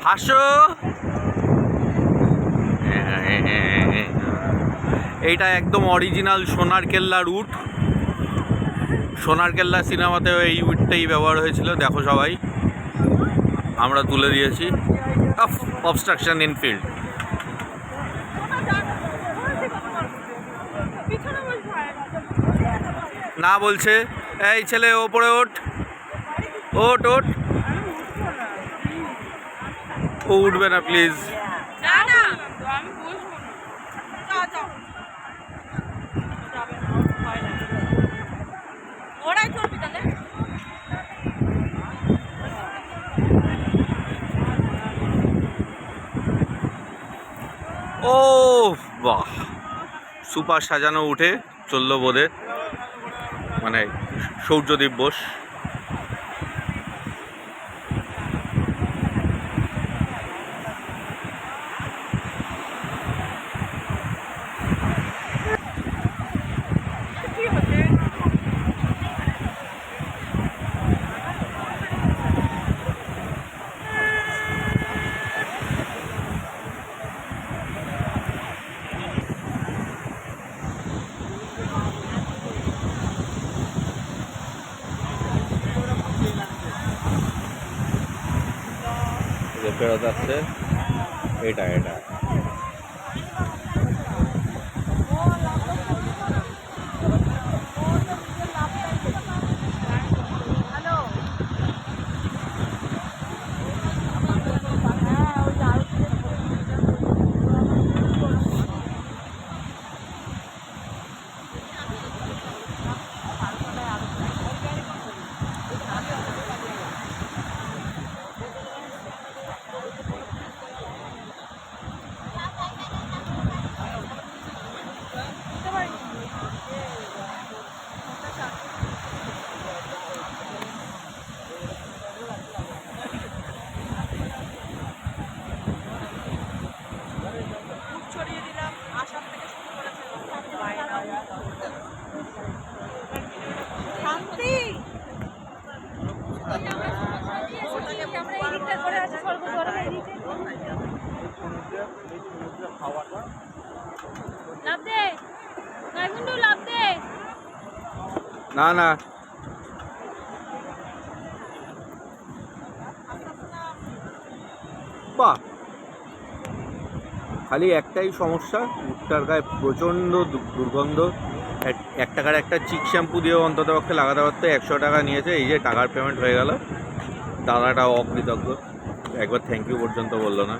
হাসো। এইটা একদম অরিজিনাল সোনার কেল্লা রুট। সোনার কেল্লা সিনেমাতেও এই রুটটাই ব্যবহার হয়েছিল। দেখো সবাই, আমরা তুলে দিয়েছি। Obstruction in field. না বলছে, এই ছেলে ওপরে ওঠ, ওঠ ওঠ। ও উঠবে না প্লিজ। ও বাহ, সুপার সাজানো উঠে চললো বোধে, মানে সূর্য দিবস। ফেরত আসছে এটা। না না, বাহ, খালি একটাই সমস্যা, উঠটার গায়ে প্রচণ্ড দুর্গন্ধ। 1 টাকার একটা চিক শ্যাম্পু দিয়েও অন্তত পক্ষে লাগাতে পারতো। 100 টাকা নিয়েছে। এই যে টাকার পেমেন্ট হয়ে গেল, দাদাটা অকৃতজ্ঞ, একবার থ্যাংক ইউ পর্যন্ত বললো না।